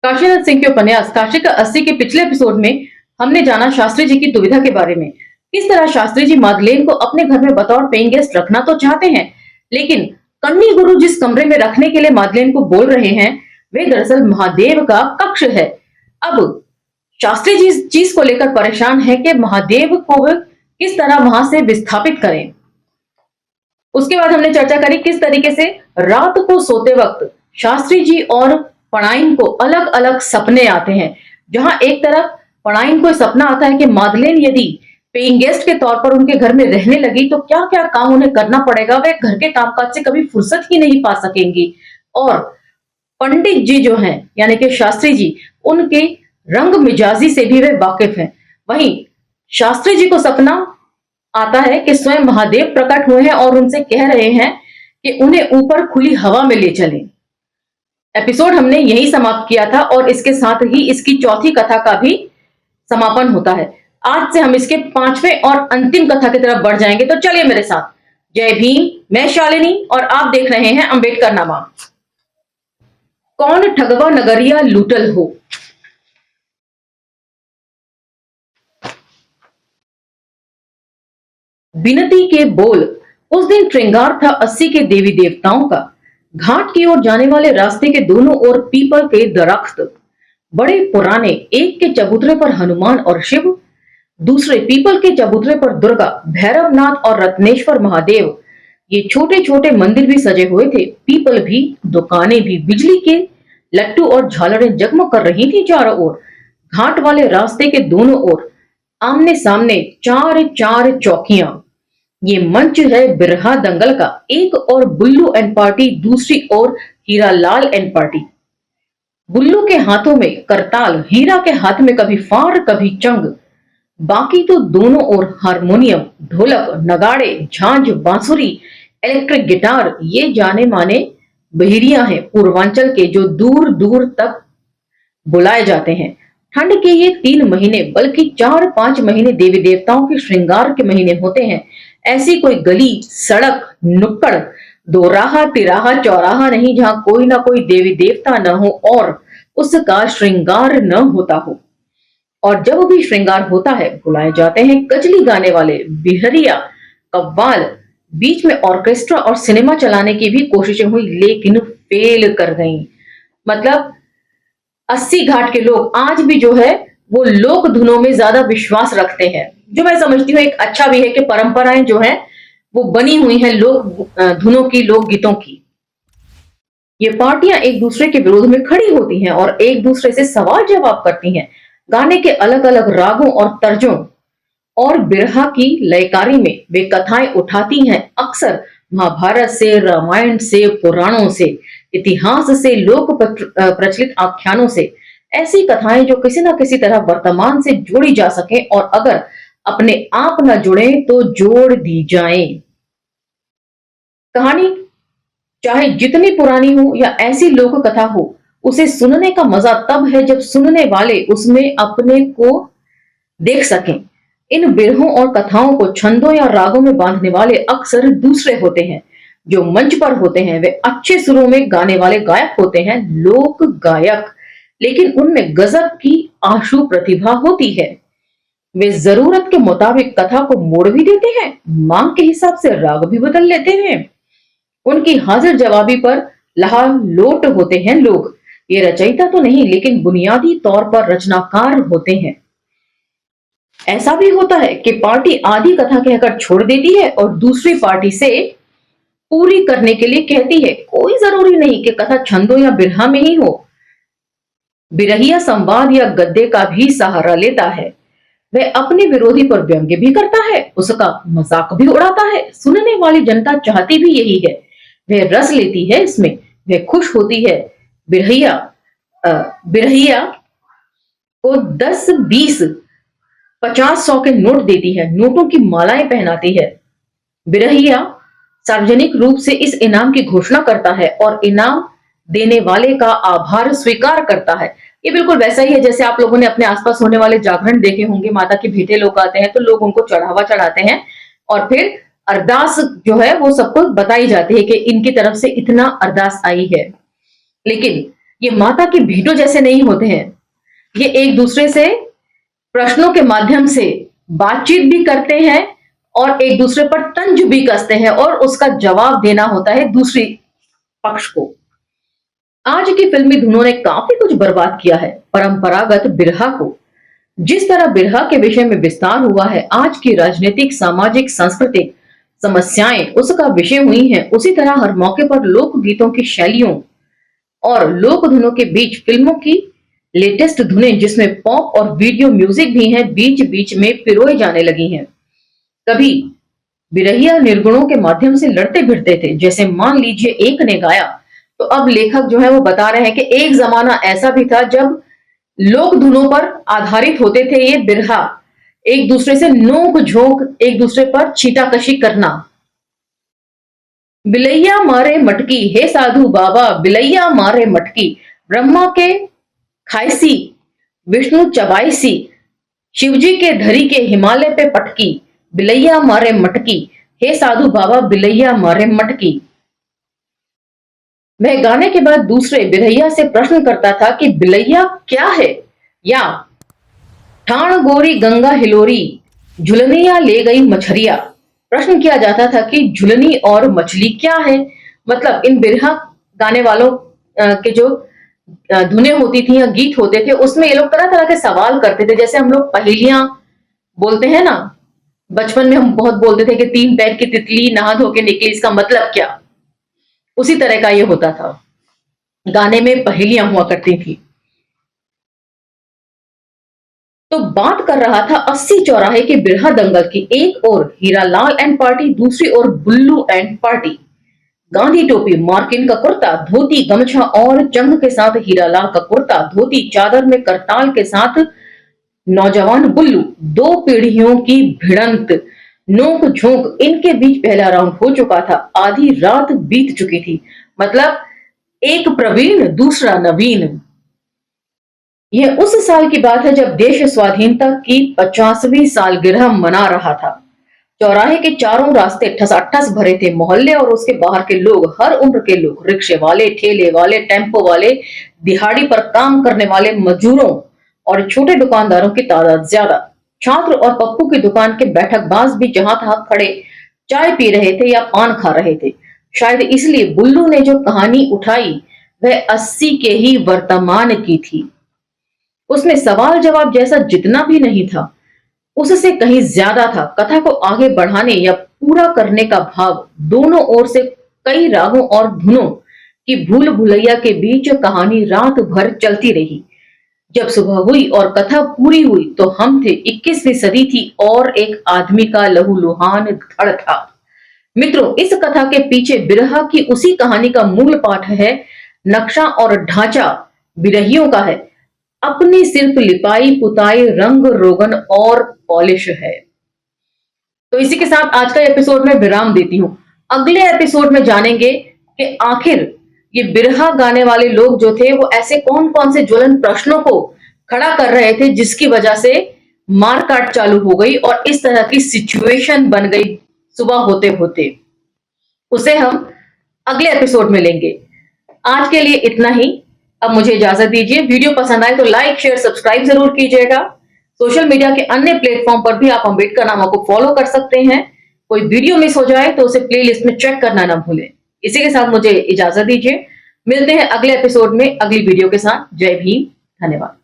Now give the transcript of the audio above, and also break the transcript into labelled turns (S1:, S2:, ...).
S1: काशीनाथ सिंह के उपन्यास काशी का 80 के पिछले एपिसोड में हमने जाना शास्त्री जी की दुविधा के बारे में। किस तरह शास्त्री जी मादलेन को अपने घर में बतौर पेइंग गेस्ट रखना तो चाहते हैं, लेकिन कन्नी गुरु जिस कमरे में रखने के लिए मादलेन को बोल रहे हैं वे दरअसल महादेव का कक्ष है। अब शास्त्री जी इस चीज को लेकर परेशान है कि महादेव को किस तरह वहां से विस्थापित करें। उसके बाद हमने चर्चा करी किस तरीके से रात को सोते वक्त शास्त्री जी और पणाइन को अलग अलग सपने आते हैं, जहां एक तरफ पणाइन को सपना आता है कि मादलेन यदि पेइंग गेस्ट के तौर पर उनके घर में रहने लगी तो क्या क्या काम उन्हें करना पड़ेगा, वे घर के कामकाज से कभी फुर्सत ही नहीं पा सकेंगी। और पंडित जी जो हैं यानी कि शास्त्री जी, उनके रंग मिजाजी से भी वे वाकिफ हैं। वहीं शास्त्री जी को सपना आता है कि स्वयं महादेव प्रकट हुए हैं और उनसे कह रहे हैं कि उन्हें ऊपर खुली हवा में ले चलें। एपिसोड हमने यही समाप्त किया था और इसके साथ ही इसकी चौथी कथा का भी समापन होता है। आज से हम इसके 5वें और अंतिम कथा की तरफ बढ़ जाएंगे, तो चलिए मेरे साथ। जय भीम, मैं शालिनी और आप देख रहे हैं अंबेडकर नामा। कौन ठगवा नगरिया लूटल हो। विनती के बोल। उस दिन श्रृंगार था 80 के देवी देवताओं का। घाट की ओर जाने वाले रास्ते के दोनों ओर पीपल के दरख्त, बड़े पुराने। एक के चबूतरे पर हनुमान और शिव, दूसरे पीपल के चबूतरे पर दुर्गा, भैरवनाथ और रत्नेश्वर महादेव। ये छोटे छोटे मंदिर भी सजे हुए थे, पीपल भी, दुकानें भी, बिजली के लट्टू और झालरें जगमग कर रही थी चारों ओर। घाट वाले रास्ते के दोनों ओर आमने सामने चार चार चौकियां। ये मंच है बिरहा दंगल का। एक और बुल्लू एंड पार्टी, दूसरी ओर हीरालाल एंड पार्टी। बुल्लू के हाथों में करताल, हीरा के हाथ में कभी फार कभी चंग। बाकी तो दोनों ओर हारमोनियम, ढोलक, नगाड़े, झांझ, बांसुरी, इलेक्ट्रिक गिटार। ये जाने माने बहिरिया हैं पूर्वांचल के, जो दूर दूर तक बुलाए जाते हैं। ठंड के ये 3 महीने बल्कि 4-5 महीने देवी देवताओं के श्रृंगार के महीने होते हैं। ऐसी कोई गली, सड़क, नुक्कड़, दोराहा, तिराहा, चौराहा नहीं जहां कोई ना कोई देवी देवता न हो और उसका श्रृंगार न होता हो। और जब भी श्रृंगार होता है बुलाए जाते हैं कजली गाने वाले, बिहरिया, कव्वाल। बीच में ऑर्केस्ट्रा और सिनेमा चलाने की भी कोशिशें हुई लेकिन फेल कर गईं। मतलब 80 घाट के लोग आज भी जो है वो लोक धुनों में ज्यादा विश्वास रखते हैं, जो मैं समझती हूँ एक अच्छा भी है कि परंपराएं जो है वो बनी हुई हैं लोक धुनों की, लोक गीतों की। ये पार्टियां एक दूसरे के विरोध में खड़ी होती हैं और एक दूसरे से सवाल जवाब करती हैं। गाने के अलग अलग रागों और तर्जों और बिरहा की लयकारी में वे कथाएं उठाती हैं, अक्सर महाभारत से, रामायण से, पुराणों से, इतिहास से, लोक प्रचलित आख्यानों से। ऐसी कथाएं जो किसी न किसी तरह वर्तमान से जोड़ी जा सके और अगर अपने आप न जुड़े तो जोड़ दी जाए। कहानी चाहे जितनी पुरानी हो या ऐसी लोक कथा हो, उसे सुनने का मजा तब है जब सुनने वाले उसमें अपने को देख सकें। इन बिरहों और कथाओं को छंदों या रागों में बांधने वाले अक्सर दूसरे होते हैं। जो मंच पर होते हैं वे अच्छे सुरों में गाने वाले गायक होते हैं, लोक गायक, लेकिन उनमें गजब की आशु प्रतिभा होती है। वे जरूरत के मुताबिक कथा को मोड़ भी देते हैं, मांग के हिसाब से राग भी बदल लेते हैं। उनकी हाजिर जवाबी पर लाल लोट होते हैं लोग। ये रचयिता तो नहीं लेकिन बुनियादी तौर पर रचनाकार होते हैं। ऐसा भी होता है कि पार्टी आधी कथा कहकर छोड़ देती है और दूसरी पार्टी से पूरी करने के लिए कहती है। कोई जरूरी नहीं कि कथा छंदों या बिरहा में ही हो। बिरहिया संवाद या गद्य का भी सहारा लेता है। वह अपने विरोधी पर व्यंग्य भी करता है, उसका मजाक भी उड़ाता है। सुनने वाली जनता चाहती भी यही है, वह रस लेती है इसमें, वह खुश होती है। बिरहिया को 10, 20, 50, 100 के नोट देती है, नोटों की मालाएं पहनाती है। बिरहिया सार्वजनिक रूप से इस इनाम की घोषणा करता है और इनाम देने वाले का आभार स्वीकार करता है। ये बिल्कुल वैसा ही है जैसे आप लोगों ने अपने आसपास होने वाले जागरण देखे होंगे। माता की भेंटे लोग आते हैं तो लोग उनको चढ़ावा चढ़ाते हैं और फिर अरदास जो है वो सबको बताई जाती है कि इनकी तरफ से इतना अरदास आई है। लेकिन ये माता की भेंटों जैसे नहीं होते हैं। ये एक दूसरे से प्रश्नों के माध्यम से बातचीत भी करते हैं और एक दूसरे पर तंज भी कसते हैं और उसका जवाब देना होता है दूसरी पक्ष को। आज की फिल्मी धुनों ने काफी कुछ बर्बाद किया है परंपरागत बिरहा को। जिस तरह बिरहा के विषय में विस्तार हुआ है, आज की राजनीतिक, सामाजिक, सांस्कृतिक समस्याएं उसका विषय हुई हैं, उसी तरह हर मौके पर लोक गीतों की शैलियों और लोक धुनों के बीच फिल्मों की लेटेस्ट धुनें जिसमें पॉप और वीडियो म्यूजिक भी हैं, बीच बीच में पिरोए जाने लगी हैं। कभी बिरहिया निर्गुणों के माध्यम से लड़ते भिड़ते थे, जैसे मान लीजिए एक ने गाया, तो अब लेखक जो है वो बता रहे हैं कि एक जमाना ऐसा भी था जब लोक धुनों पर आधारित होते थे ये बिरहा, एक दूसरे से नोक झोंक, एक दूसरे पर छीटाकशी करना। बिलैया मारे मटकी, हे साधु बाबा बिलैया मारे मटकी, ब्रह्मा के खाईसी, विष्णु चबाईसी, शिवजी के धरी के हिमालय पे पटकी, बिलैया मारे मटकी, हे साधु बाबा बिलैया मारे मटकी। वह गाने के बाद दूसरे बिरहिया से प्रश्न करता था कि बिलैया क्या है, या ठाण गोरी गंगा हिलोरी, झुलनिया ले गई मछरिया। प्रश्न किया जाता था कि झुलनी और मछली क्या है। मतलब इन बिरहा गाने वालों के जो धुनें होती थी या गीत होते थे, उसमें ये लोग तरह तरह के सवाल करते थे। जैसे हम लोग पहेलियां बोलते हैं ना, बचपन में हम बहुत बोलते थे कि 3 पैर की तितली नहा धो के निकली, इसका मतलब क्या। उसी तरह का ये होता था, गाने में पहेलियां हुआ करती थी। तो बात कर रहा था 80 चौराहे के बिरहा दंगल की। एक और हीरालाल एंड पार्टी, दूसरी ओर बुल्लू एंड पार्टी। गांधी टोपी, मार्किन का कुर्ता, धोती गमछा और चंग के साथ हीरालाल का कुर्ता, धोती चादर में करताल के साथ नौजवान बुल्लू। 2 पीढ़ियों की भिड़ंत, नोक झोंक, इनके बीच पहला राउंड हो चुका था। आधी रात बीत चुकी थी। मतलब एक प्रवीण, दूसरा नवीन। यह उस साल की बात है जब देश स्वाधीनता की 50वीं सालगिरह मना रहा था। चौराहे के चारों रास्ते ठसाठस भरे थे। मोहल्ले और उसके बाहर के लोग, हर उम्र के लोग, रिक्शे वाले, ठेले वाले, टेम्पो वाले, दिहाड़ी पर काम करने वाले मजदूरों और छोटे दुकानदारों की तादाद ज्यादा। छात्र और पप्पू की दुकान के बैठकबाज भी जहां तहां खड़े चाय पी रहे थे या पान खा रहे थे। शायद इसलिए बुल्लू ने जो कहानी उठाई वह 80 के ही वर्तमान की थी। उसमें सवाल जवाब जैसा जितना भी नहीं था, उससे कहीं ज्यादा था। कथा को आगे बढ़ाने या पूरा करने का भाव। दोनों ओर से कई रागों और धुनों की भूल भुलैया के बीच कहानी रात भर चलती रही। जब सुबह हुई और कथा पूरी हुई तो हम थे, 21वीं सदी थी और एक आदमी का लहूलुहान धड़ था। मित्रों, इस कथा के पीछे बिरहा की उसी कहानी का मूल पाठ है। नक्शा और ढांचा बिरहियों का है, अपनी सिर्फ लिपाई पुताई, रंग रोगन और पॉलिश है। तो इसी के साथ आज का एपिसोड में विराम देती हूं। अगले एपिसोड में जानेंगे कि आखिर ये बिरहा गाने वाले लोग जो थे वो ऐसे कौन कौन से ज्वलन प्रश्नों को खड़ा कर रहे थे जिसकी वजह से मारकाट चालू हो गई और इस तरह की सिचुएशन बन गई सुबह होते होते। उसे हम अगले एपिसोड में लेंगे। आज के लिए इतना ही, अब मुझे इजाजत दीजिए। वीडियो पसंद आए तो लाइक शेयर सब्सक्राइब जरूर कीजिएगा। सोशल मीडिया के अन्य प्लेटफॉर्म पर भी आप अम्बेडकर नामा को फॉलो कर सकते हैं। कोई वीडियो मिस हो जाए तो उसे प्लेलिस्ट में चेक करना ना भूलें। इसी के साथ मुझे इजाजत दीजिए। मिलते हैं अगले एपिसोड में अगली वीडियो के साथ। जय भीम, धन्यवाद।